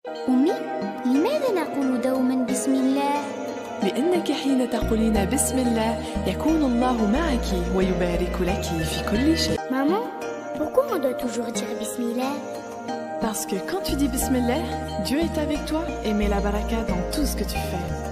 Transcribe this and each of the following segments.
أمي، لماذا نقول دوما بسم الله؟ لأنك حين تقولين بسم الله يكون الله معك ويبارك لك في كل شيء. Maman, pourquoi on doit toujours dire bismillah? Parce que quand tu dis bismillah, Dieu est avec toi et met la baraka dans tout ce que tu fais.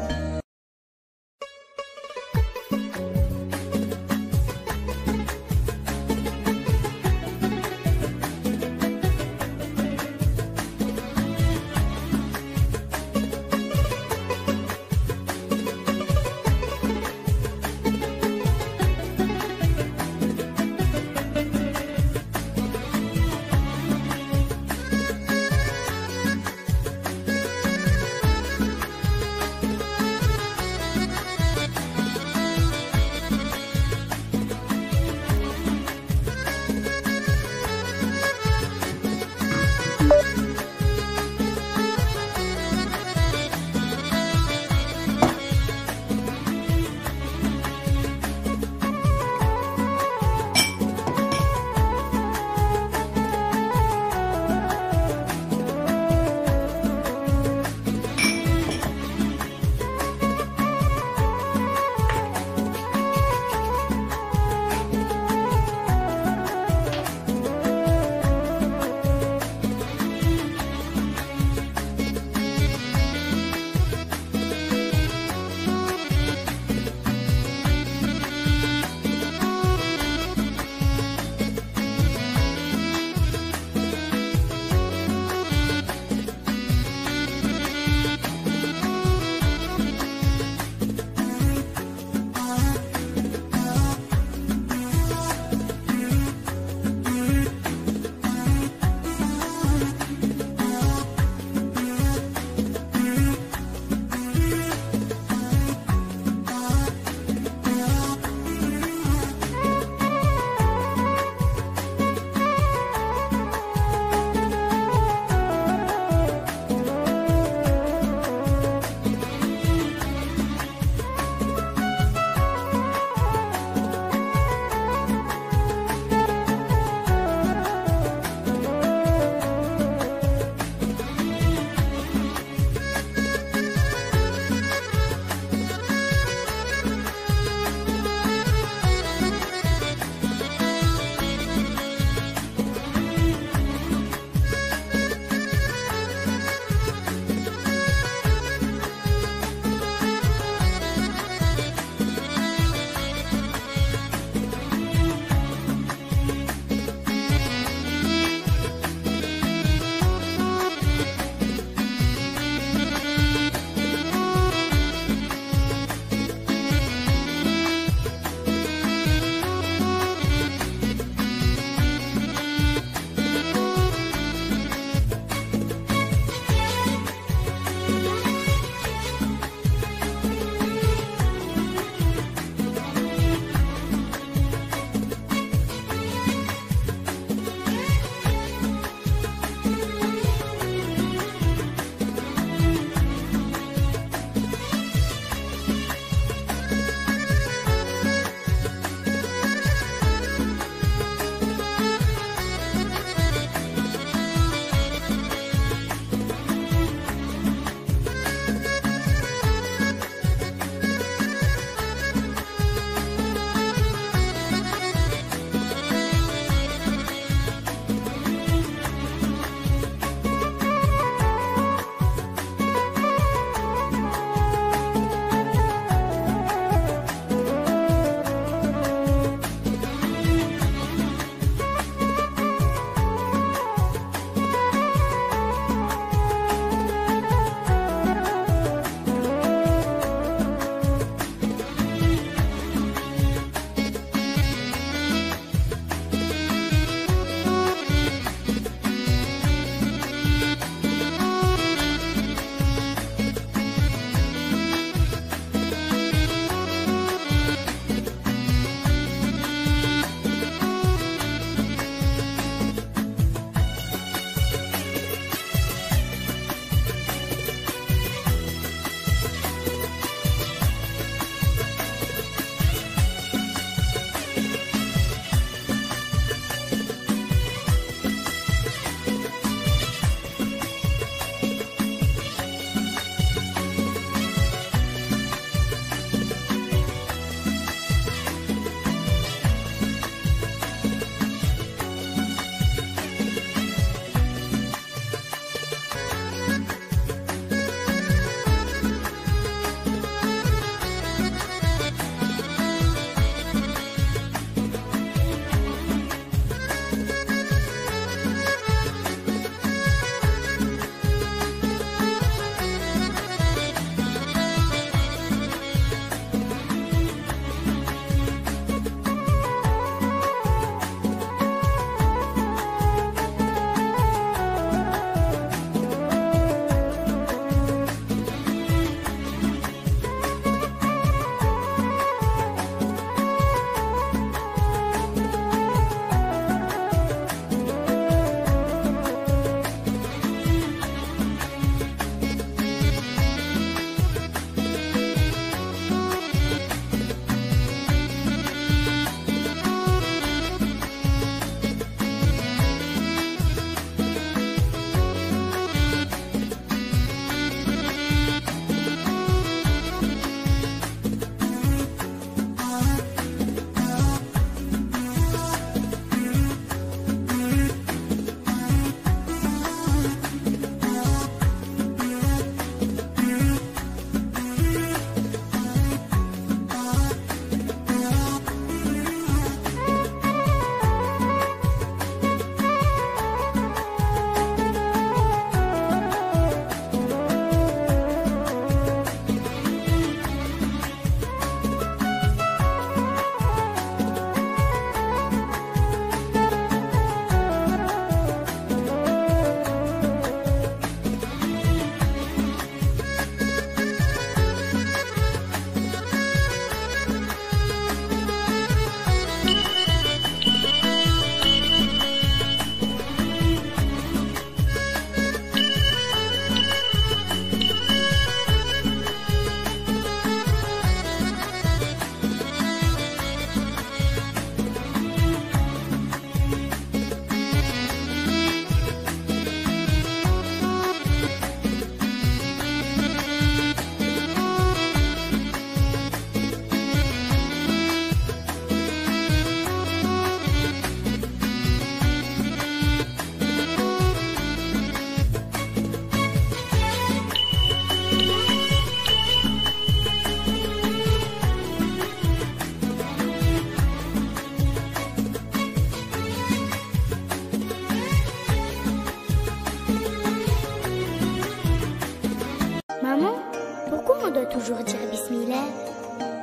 on doit toujours dire Bismillah?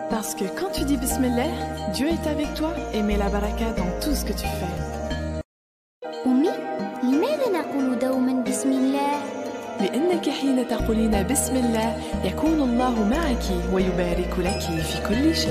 Parce que quand tu dis Bismillah, Dieu est avec toi et met la baraka dans tout ce que tu fais. أمي، لماذا نقول دوما بسم الله؟ لأنك حين تقولين بسم الله يكون الله معك ويبارك لك في كل شيء.